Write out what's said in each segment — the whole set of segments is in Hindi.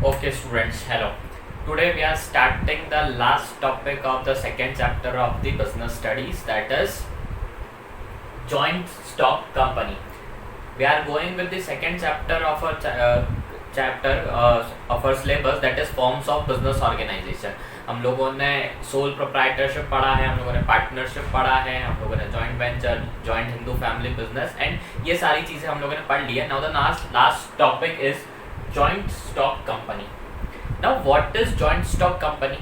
Okay, students, hello. Today we are starting the last topic of the second chapter of the business studies, that is joint stock company. We are going with the second chapter of our chapter of our syllabus, that is forms of business organization. हम लोगों ने सोल प्रोप्राइटरशिप पढ़ा है, हम लोगों ने पार्टनरशिप पढ़ा है, हम लोगों ने joint venture, joint Hindu family business and ये सारी चीज़ें हम लोगों ने पढ़ ली है. Now the last topic is joint stock company. Now what is joint stock company?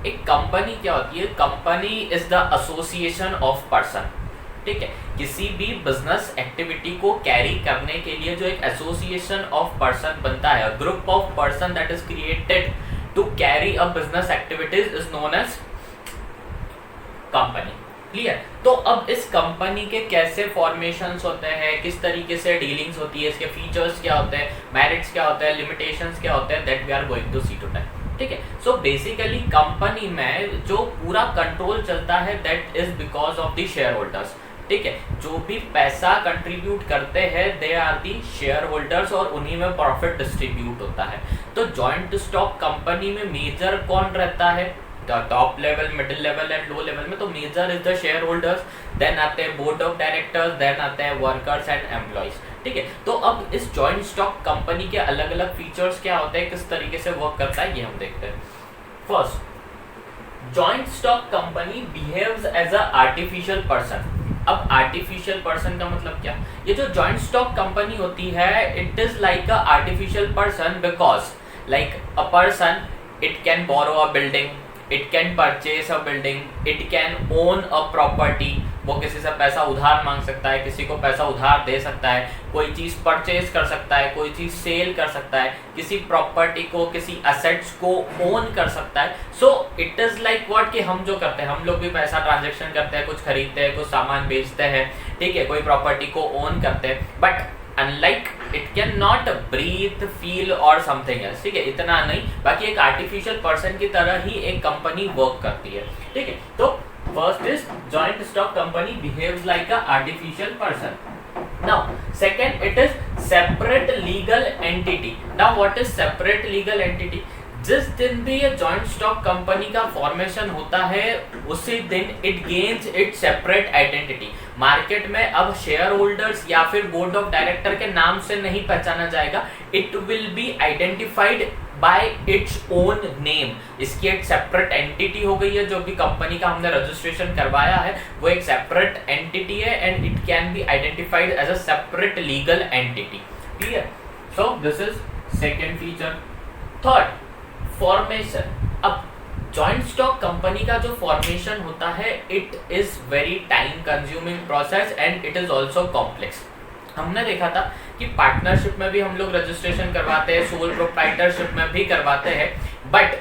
एक कंपनी क्या होती है? Company is the association of person. ठीक है, किसी भी बिजनेस एक्टिविटी को कैरी करने के लिए जो एक एसोसिएशन ऑफ पर्सन बनता है, group of person that is created to carry a business activities is known as company. Clear? तो अब इस कंपनी के कैसे फॉर्मेशंस होते हैं, किस तरीके से डीलिंग्स होती है, इसके फीचर्स क्या होते हैं, मेरिट्स क्या होते हैं, लिमिटेशंस क्या होते हैं, that we are going to see today. ठीक है, सो बेसिकली कंपनी में जो पूरा कंट्रोल चलता है that is because of the share holders. ठीक है, जो भी पैसा कंट्रीब्यूट करते हैं they are the share holders और उन्हीं में प्रॉफिट डिस्ट्रीब्यूट होता है. तो जॉइंट स्टॉक कंपनी में मेजर कौन रहता है? Top level, middle level and low level में. तो major is the share holders, then आते हैं बोर्ड ऑफ डायरेक्टर्स, देन आते हैं वर्कर्स एंड एम्प्लॉइज. ठीक है, तो अब इस जॉइंट स्टॉक कंपनी के अलग अलग फीचर्स क्या होते हैं, किस तरीके से वर्क करता है, ये हम देखते हैं. First, joint stock company behaves as a artificial person. अब आर्टिफिशियल पर्सन का मतलब क्या? ये जो जॉइंट स्टॉक कंपनी होती है it is like a artificial person because like a person it can borrow a building, it can purchase a building, it can own a property. वो किसी से पैसा उधार मांग सकता है, किसी को पैसा उधार दे सकता है, कोई चीज परचेज कर सकता है, कोई चीज सेल कर सकता है, किसी प्रॉपर्टी को, किसी एसेट्स को ओन कर सकता है. So it is like what कि हम जो करते हैं, हम लोग भी पैसा ट्रांजेक्शन करते हैं, कुछ खरीदते हैं, कुछ सामान बेचते हैं. ठीक है, कोई प्रॉपर्टी को ओन करते हैं, but unlike it can not breathe, feel और समथिंग एल्स. ठीक है, इतना नहीं, बाकी एक आर्टिफिशियल पर्सन की तरह ही एक कंपनी वर्क करती है. ठीक है, तो first is joint stock company behaves like a artificial person. Now second, it is separate legal entity. Now what is separate legal entity? जिस दिन भी ये जॉइंट स्टॉक कंपनी का फॉर्मेशन होता है उसी दिन it gains it separate identity. Market में अब शेयर होल्डर्स या फिर बोर्ड ऑफ डायरेक्टर के नाम से नहीं पहचाना जाएगा, it will be identified by its own name. इसकी एक सेपरेट एंटिटी हो गई है. जो भी कंपनी का हमने रजिस्ट्रेशन करवाया है वो एक सेपरेट एंटिटी है and it can be identified as a separate legal entity. Clear? So this is second feature. Third, formation. अब जॉइंट स्टॉक कंपनी का जो फॉर्मेशन होता है it is very time consuming process and it is also complex. हमने देखा था कि पार्टनरशिप में भी हम लोग रजिस्ट्रेशन करवाते हैं, सोल प्रोप्राइटरशिप में भी करवाते हैं, बट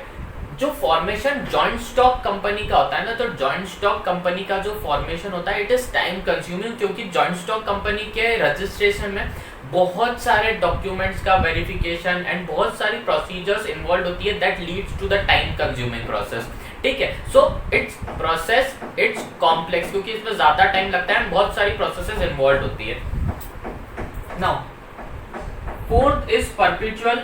जो फॉर्मेशन जॉइंट स्टॉक कंपनी का होता है ना, तो जॉइंट स्टॉक कंपनी का जो फॉर्मेशन होता है इट इज टाइम कंज्यूमिंग, क्योंकि जॉइंट स्टॉक कंपनी के रजिस्ट्रेशन में बहुत सारे डॉक्यूमेंट्स का वेरिफिकेशन एंड बहुत सारी प्रोसीजर्स इन्वॉल्व होती है that leads to the time consuming process. ठीक है, so it's process it's complex, क्योंकि इसमें ज्यादा टाइम लगता है, बहुत सारी प्रोसेसेस इन्वॉल्व होती है. Now fourth is perpetual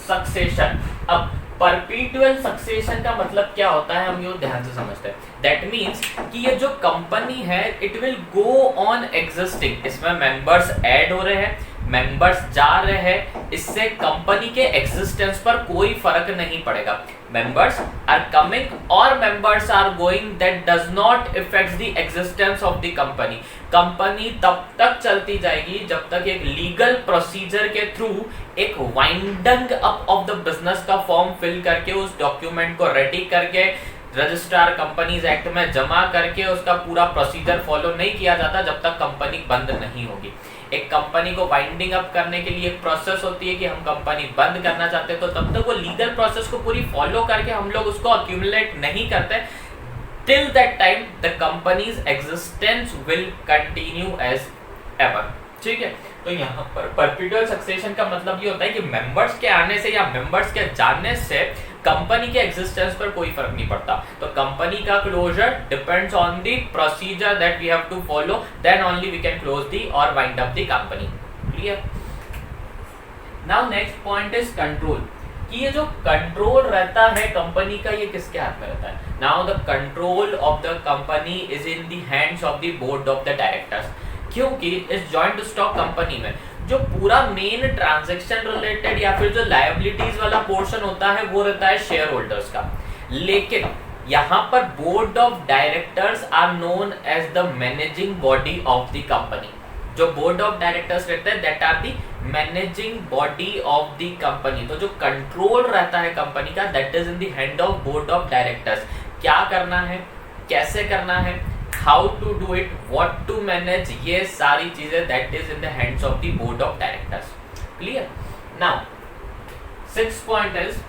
succession. अब परपेचुअल सक्सेशन का मतलब क्या होता है, हम ये ध्यान से समझते हैं. दैट मीन्स कि ये जो कंपनी है it will go on existing. इसमें मेंबर्स ऐड हो रहे हैं, मेंबर्स जा रहे हैं, इससे कंपनी के एग्जिस्टेंस पर कोई फर्क नहीं पड़ेगा. मेंबर्स आर कमिंग और members are going, that does not effect the existence of the company. Company तब तक चलती जाएगी जब तक एक लीगल प्रोसीजर के थ्रू एक winding up of the business का फॉर्म फिल करके, उस डॉक्यूमेंट को रेडी करके रजिस्ट्रार कंपनीज एक्ट में जमा करके उसका पूरा प्रोसीजर फॉलो नहीं किया जाता जब तक कंपनी बंद नहीं होगी. एक कंपनी को वाइंडिंग अप करने के लिए एक प्रोसेस होती है कि हम कंपनी बंद करना चाहते हैं, तो तब तक वो लीगल प्रोसेस को पूरी फॉलो करके हम लोग उसको अक्यूमुलेट नहीं करते. Till that time the company's existence will continue as ever. ठीक है, तो यहाँ पर परपेचुअल सक्सेशन का मतलब ये होता है कि मेंबर्स के आने से या मेंबर्स के जाने से कंपनी के एग्जिस्टेंस पर कोई फर्क नहीं पड़ता. तो कंपनी का closure depends on the procedure that we have to follow, then only we can close the और wind up the company. Clear? Now next point is control. कि ये जो कंट्रोल रहता है कंपनी का ये किसके हाथ में रहता है। Now the control of the company is in the hands of the board of the directors, क्योंकि इस जॉइंट स्टॉक कंपनी में जो पूरा मेन ट्रांजैक्शन रिलेटेड या फिर जो लायबिलिटीज वाला पोर्शन होता है वो रहता है शेयर होल्डर्स का, लेकिन यहाँ पर board of directors are known as the managing body of the company. जो बोर्ड ऑफ डायरेक्टर्स रहते हैं that are the managing body of the company. तो जो कंट्रोल रहता है कंपनी का that is in the hand of board of directors. क्या करना है, कैसे करना है, how to do it, what to manage, ये सारी चीजें that is in the hands of the board of directors. Clear. Now 6 point is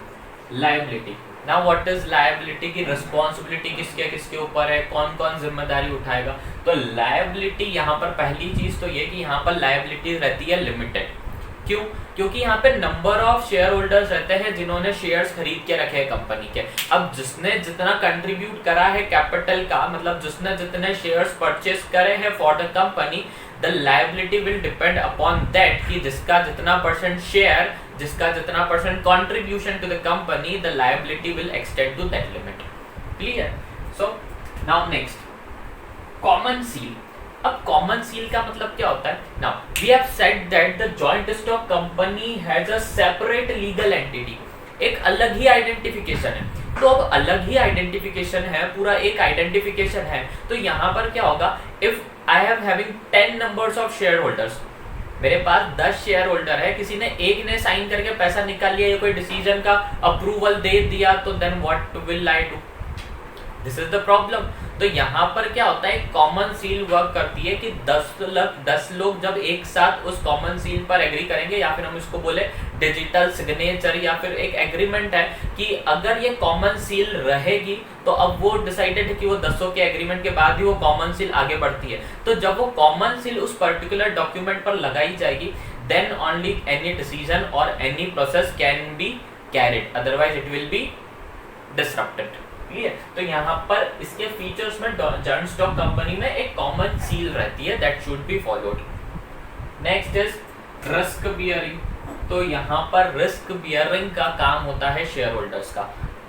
liability. Now what is liability की रिस्पॉन्सिबिलिटी किसके किसके ऊपर है, कौन कौन जिम्मेदारी उठाएगा। तो लायबिलिटी यहाँ पर पहली चीज तो ये कि यहाँ पर लायबिलिटी रहती है लिमिटेड। क्यों? क्योंकि यहाँ पे नंबर ऑफ शेयर होल्डर्स रहते हैं जिन्होंने शेयर्स खरीद के रखे हैं कंपनी के। अब जिसने जितना कंट्रीब्यूट करा है कैपिटल का, मतलब जिसने जितने शेयर्स परचेस करे हैं for the company, the liability will depend upon that कि जिसका जितना परसेंट शेयर, जिसका जितना percent contribution to the company, the liability will extend to that limit. Clear. So now next, common seal. अब कॉमन सील का मतलब क्या होता है। Now we have said that the joint stock company has a separate legal entity, एक अलग ही आइडेंटिफिकेशन है। तो अब अलग ही आइडेंटिफिकेशन है, पूरा एक आइडेंटिफिकेशन है, तो यहाँ पर क्या होगा, if I have having 10 numbers of share holders, मेरे पास 10 शेयर होल्डर है, किसी ने एक ने साइन करके पैसा निकाल लिया या कोई डिसीजन का अप्रूवल दे दिया, तो then what will I do, this is the problem. तो यहाँ पर क्या होता है, कॉमन सील वर्क करती है कि 10 लोग जब एक साथ उस कॉमन सील पर एग्री करेंगे, या फिर हम इसको बोले डिजिटल सिग्नेचर, या फिर एक एग्रीमेंट है कि अगर ये कॉमन सील रहेगी तो अब वो डिसाइडेड है कि वो 10 के एग्रीमेंट के बाद ही वो कॉमन सील आगे बढ़ती है। तो जब वो कॉमन सील उस पर्टिकुलर डॉक्यूमेंट पर लगाई जाएगी, देन ओनली एनी डिसीजन और any process can be carried, otherwise it will be disrupted. तो यहाँ पर इसके फीचर्स में जॉइंट स्टॉक कंपनी में एक कॉमन सील रहती है that should be followed. Next is risk bearing. तो यहाँ पर रिस्क बियरिंग का काम होता है शेयर होल्डर्स का,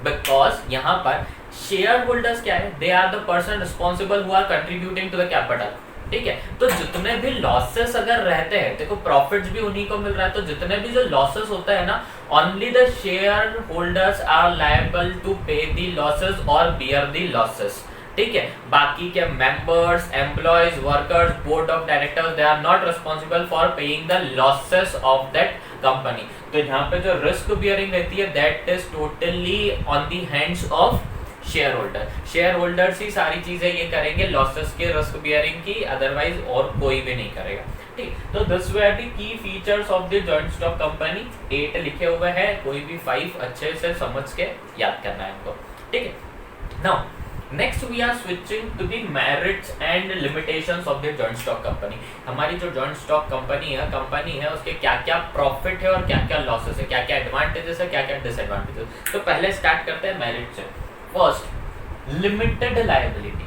बिकॉज यहाँ पर शेयर होल्डर्स क्या है, they are the person responsible who are contributing to the capital. ठीक है, तो जितने भी लॉसेस अगर रहते हैं, देखो प्रॉफिट्स भी उन्हीं को मिल रहा है, तो जितने भी जो लॉसेस होता है ना, only the share holders are liable to pay the losses और बियर द लॉसेस। ठीक है, बाकी के members, employees, workers, board of directors, they are not responsible for paying the losses of that company. तो यहाँ पे जो रिस्क बियरिंग रहती है that is totally on the hands of shareholder. Shareholders ही सारी चीजें ये करेंगे लॉसेस के रिस्क बियरिंग की, अदरवाइज और कोई भी नहीं करेगा। ठीक, तो this were the key features of the joint stock company. 8 लिखे हुए हैं, कोई भी 5 अच्छे से समझ के याद करना है इनको। ठीक है, now next we are switching to the merits and limitations of the joint stock company. हमारी जो जॉइंट स्टॉक कंपनी है उसके क्या क्या प्रॉफिट है और क्या क्या लॉसेस है, क्या क्या एडवांटेजेस है, क्या क्या डिसएडवांटेजेस। तो पहले स्टार्ट करते हैं मेरिट से। First, limited liability.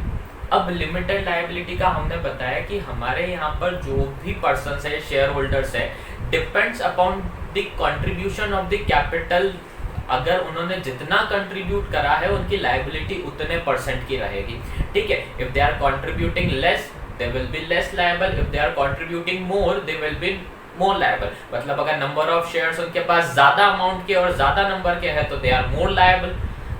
अब लिमिटेड लायबिलिटी का हमने बताया कि हमारे यहाँ पर जो भी पर्सन है, शेयर होल्डर्स है, depends upon the contribution of the capital. अगर उन्होंने जितना कंट्रीब्यूट करा है उनकी लायबिलिटी उतने परसेंट की रहेगी। ठीक है, if they are contributing less they will be less liable, if they are contributing more they will be more liable. मतलब अगर नंबर ऑफ शेयर्स उनके पास ज्यादा अमाउंट के और ज्यादा नंबर के हैं तो दे आर मोर लायबल,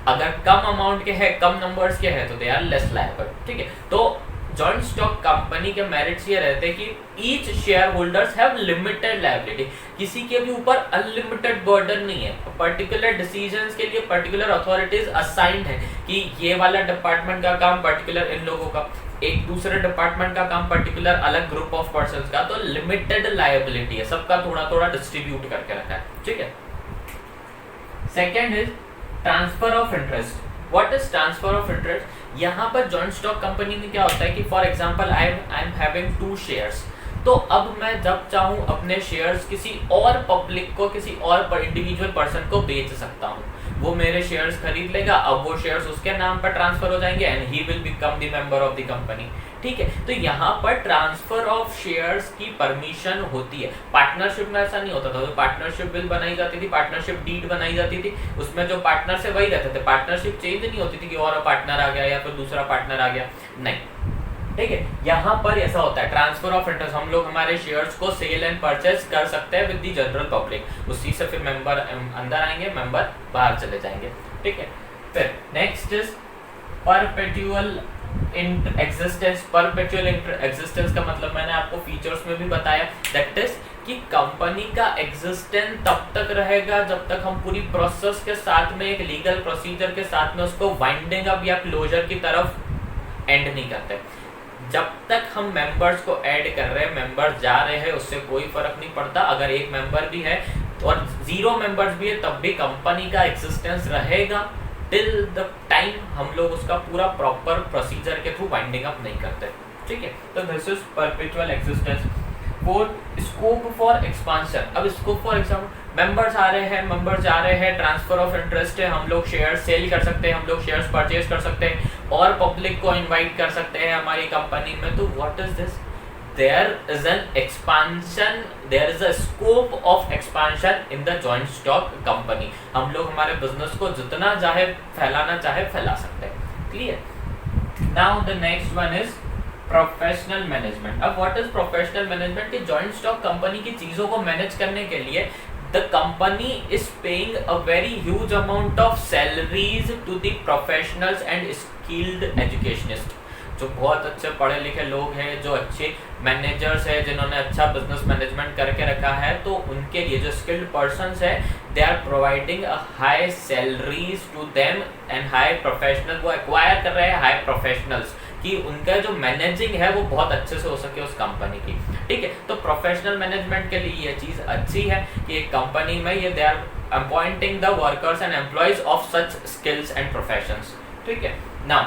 अगर कम अमाउंट के हैं, कम नंबर्स के हैं तो दे आर लेस लायबल। ठीक है, तो जॉइंट स्टॉक कंपनी के मेरिट्स ये रहते हैं कि each share holders have limited liability, किसी के भी ऊपर अनलिमिटेड बर्डन नहीं है। पर्टिकुलर डिसीजंस के लिए पर्टिकुलर अथॉरिटीज असाइंड है कि ये वाला डिपार्टमेंट का काम पर्टिकुलर इन लोगों का, एक दूसरे डिपार्टमेंट का काम पर्टिकुलर अलग ग्रुप ऑफ पर्संस का, तो लिमिटेड लायबिलिटी है, सबका थोड़ा थोड़ा डिस्ट्रीब्यूट करके रखा है। ठीक है, second is transfer of interest. What is transfer of interest? यहाँ पर जॉइंट स्टॉक कंपनी में क्या होता है कि for example I am having 2 shares, तो अब मैं जब चाहूँ अपने शेयर्स किसी और पब्लिक को, किसी और इंडिविजुअल पर्सन को बेच सकता हूँ। वो मेरे शेयर्स खरीद लेगा, अब वो शेयर्स उसके नाम पर ट्रांसफर हो जाएंगे and he will become the member of the company. ठीक है, तो यहाँ पर ट्रांसफर ऑफ शेयर्स की परमिशन होती है। पार्टनरशिप में ऐसा नहीं होता था, तो पार्टनरशिप बिल बनाई जाती थी, पार्टनरशिप डीड बनाई जाती थी, उसमें जो पार्टनर से वही रहते थे, पार्टनरशिप चेंज नहीं होती थी कि और पार्टनर आ गया या फिर दूसरा पार्टनर आ गया, नहीं। ठीक है, यहाँ पर ऐसा होता है ट्रांसफर ऑफ इंटरेस्ट, हम लोग हमारे शेयर्स को सेल एंड परचेज कर सकते हैं विद द जनरल पब्लिक, उसी से फिर मेंबर अंदर आएंगे, मेंबर बाहर चले जाएंगे। ठीक है, फिर next is perpetual existence. Perpetual existence का मतलब मैंने आपको फीचर्स में भी बताया, दैट इज कि कंपनी का एग्जिस्टेंस तब तक रहेगा जब तक हम पूरी प्रोसेस के साथ में, एक लीगल प्रोसीजर के साथ में उसको वाइंडिंग अप या क्लोजर की तरफ एंड नहीं करते। जब तक हम मेंबर्स को ऐड कर रहे हैं, मेंबर्स जा रहे हैं, उससे कोई फर्क नहीं पड़ता। अगर एक मेंबर भी है और 0 मेंबर्स भी है तब भी कंपनी का एग्जिस्टेंस रहेगा टिल द टाइम हम लोग उसका पूरा प्रॉपर प्रोसीजर के थ्रू वाइंडिंग अप नहीं करते। ठीक है, तो this is perpetual existence. Fourth, scope for expansion. अब स्कोप फॉर एग्जांपल, मेंबर्स आ रहे हैं, मेंबर्स जा रहे हैं, ट्रांसफर ऑफ इंटरेस्ट है, हम लोग शेयर सेल कर सकते हैं, हम लोग शेयर्स परचेज कर सकते हैं और पब्लिक को इनवाइट कर सकते हैं हमारी कंपनी में। तो what is this? there is an expansion, there is a scope of expansion in the joint stock company। हम लोग हमारे बिजनेस को जितना चाहे फैलाना चाहे फैला सकते हैं। Clear? Now the next one is professional management. अब व्हाट इज प्रोफेशनल मैनेजमेंट? कि जॉइंट स्टॉक कंपनी की चीजों को मैनेज करने के लिए the company is paying a very huge amount of salaries to the professionals and skilled educationists। जो बहुत अच्छे पढ़े लिखे लोग हैं, जो अच्छे मैनेजर्स हैं, जिन्होंने अच्छा बिजनेस मैनेजमेंट करके रखा है, तो उनके लिए जो स्किल्ड पर्सन्स है, they are providing a high salaries to them and high professional, वो एक्वायर कर रहे हैं हाई प्रोफेशनल्स कि उनका जो मैनेजिंग है वो बहुत अच्छे से हो सके उस कंपनी की। ठीक है, तो प्रोफेशनल मैनेजमेंट के लिए ये चीज़ अच्छी है कि एक कंपनी में ये they are appointing the workers and employees of such skills and professions. ठीक है, नाउ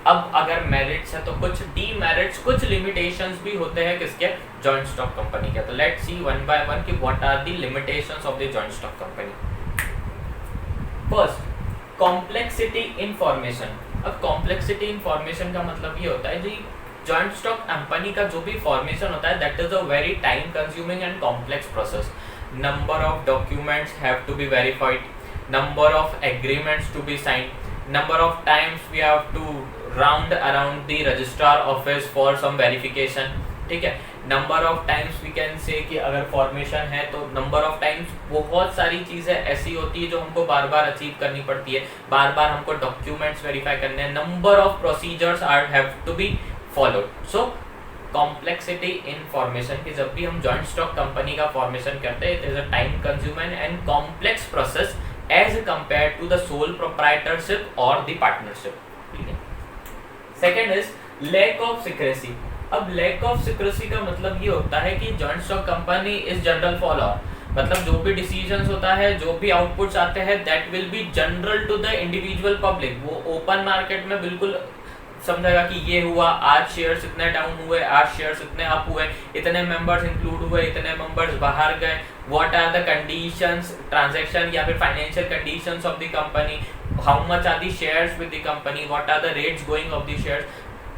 अब अगर मेरिट्स है तो कुछ डीमेरिट्स, कुछ लिमिटेशंस भी होते हैं किसके? जॉइंट स्टॉक कंपनी के। तो let's see one by one कि what are the limitations of the joint stock company. First, complexity in formation. अब कॉम्प्लेक्सिटी इन फॉर्मेशन का मतलब ये होता है जी, जॉइंट स्टॉक कंपनी का जो भी फॉर्मेशन होता है that is a very time consuming and complex process. Number of documents have to be verified, number of agreements to be signed, number of times we have to round around the registrar office for some verification। ठीक है, number of times we can say कि अगर फॉर्मेशन है तो नंबर ऑफ टाइम्स बहुत सारी चीज़ें ऐसी होती है जो हमको बार बार अचीव करनी पड़ती है, बार बार हमको डॉक्यूमेंट्स वेरीफाई करने हैं, number of procedures are have to be followed. So complexity in formation की जब भी हम जॉइंट स्टॉक कंपनी का फॉर्मेशन करते हैं, it is a time consuming and complex process as compared to the sole proprietorship or the partnership। ठीक है, second is lack of secrecy. अब लैक ऑफ सिक्रेसी का मतलब ये होता है कि joint stock company is general for all, मतलब जो भी डिसीजंस होता है, जो भी आउटपुट्स आते हैं that will be general to the individual public. वो ओपन मार्केट में बिल्कुल समझेगा कि ये हुआ, आज शेयर्स इतने डाउन हुए, आज शेयर्स इतने अप हुए, इतने मेंबर्स इंक्लूड हुए, इतने मेंबर्स बाहर गए, what are the conditions, transaction या फिर financial conditions of the company, how much are the shares with the company, what are the rates going of the shares.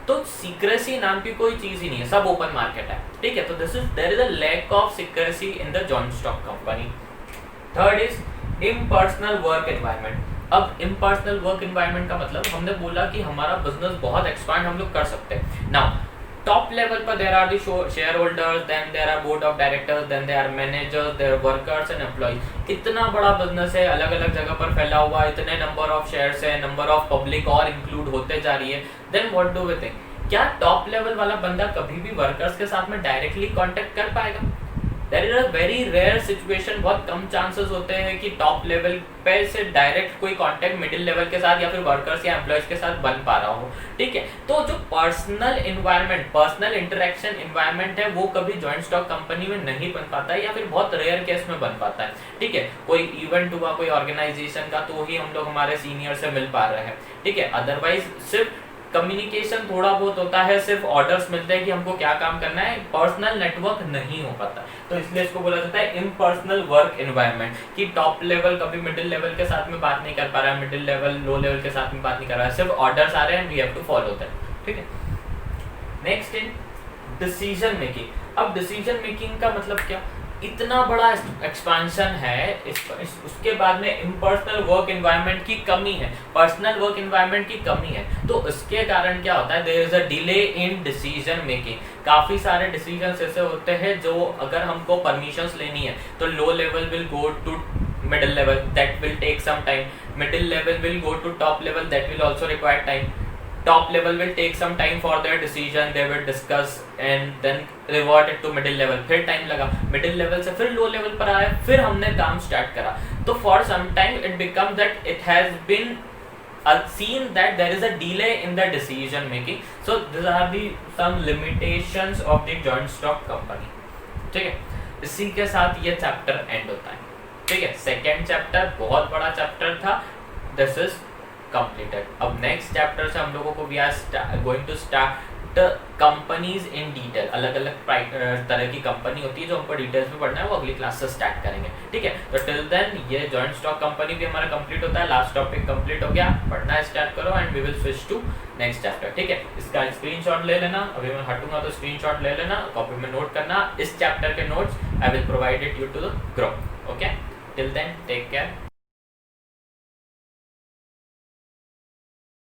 तो सीक्रेसी नाम की कोई चीज ही नहीं है, सब ओपन मार्केट है। ठीक है, तो this is there is a lack of secrecy in the joint stock company. Third is impersonal work environment. अब इम्पर्सनल वर्क एनवायरनमेंट का मतलब हमने बोला कि हमारा बिजनेस बहुत एक्सपांड हम लोग कर सकते हैं। नाउ टॉप लेवल पर there are the share holders, then there are board of directors, then there are managers, there workers and employees. इतना बड़ा बिजनेस है, अलग अलग जगह पर फैला हुआ, इतने नंबर ऑफ शेयर्स है, नंबर ऑफ पब्लिक और इंक्लूड होते जा रही है। Then what do we think, क्या टॉप लेवल वाला बंदा कभी भी वर्कर्स के साथ में डायरेक्टली कांटेक्ट कर पाएगा? There is a very rare situation, बहुत कम चांसेस होते हैं कि टॉप लेवल पे से डायरेक्ट कोई कांटेक्ट मिडिल लेवल के साथ या फिर वर्कर्स या एम्प्लॉयज के साथ बन पा रहा हो। ठीक है, तो जो personal environment, personal interaction environment है वो कभी जॉइंट स्टॉक कंपनी में नहीं बन पाता है या फिर बहुत रेयर केस में बन पाता है। ठीक है, कोई इवेंट हुआ कोई ऑर्गेनाइजेशन का तो ही हम लोग हमारे सीनियर से मिल पा रहे हैं। ठीक है, अदरवाइज सिर्फ कम्युनिकेशन थोड़ा बहुत होता है, सिर्फ ऑर्डर्स मिलते हैं कि हमको क्या काम करना है, पर्सनल नेटवर्क नहीं हो पाता, तो इसलिए इसको बोला जाता है इम्पर्सनल वर्क एनवायरनमेंट, कि टॉप लेवल कभी मिडिल लेवल के साथ में बात नहीं कर पा रहा है, मिडिल लेवल लो लेवल के साथ में बात नहीं कर रहा है, सिर्फ ऑर्डर्स आ रहे हैं, we have to follow that, ठीक है। Next in decision making. अब डिसीजन मेकिंग का मतलब क्या, इतना बड़ा एक्सपेंशन है, उसके बाद में इम्पर्सनल वर्क एनवायरनमेंट की कमी है, पर्सनल वर्क एनवायरनमेंट की कमी है, तो इसके कारण क्या होता है, there is a delay in decision making. काफ़ी सारे डिसीजंस ऐसे होते हैं जो अगर हमको परमिशंस लेनी है तो low level will go to middle level, that will take some time, middle level will go to top level, that will also require time, top level will take some time for their decision, they will discuss and then revert it to middle level, फिर टाइम लगा, middle level से फिर low level पर आया, फिर हमने काम स्टार्ट करा, तो for some time it become that it has been seen that there is a delay in the decision making, so these are the some limitations of the joint stock company, ठीक है। इसी के साथ ये चैप्टर एंड होता है, ठीक है। सेकेंड चैप्टर बहुत बड़ा चैप्टर था, दिस इज completed। अब नेक्स्ट चैप्टर से हम लोगों को we are going to start companies in detail, अलग अलग तरह की कंपनी होती है जो हमको डिटेल्स में पढ़ना है, वो अगली क्लास से स्टार्ट करेंगे, ठीक है। तो टिल देन ये जॉइंट स्टॉक कंपनी भी हमारा कंप्लीट होता है, लास्ट टॉपिक कंप्लीट हो गया, पढ़ना स्टार्ट करो and we will switch to next chapter, ठीक है। इसका स्क्रीनशॉट ले लेना, अभी मैं हटूंगा तो स्क्रीनशॉट ले लेना, कॉपी में नोट करना, इस चैप्टर के notes I will provide it you to the group, okay. Till then take care.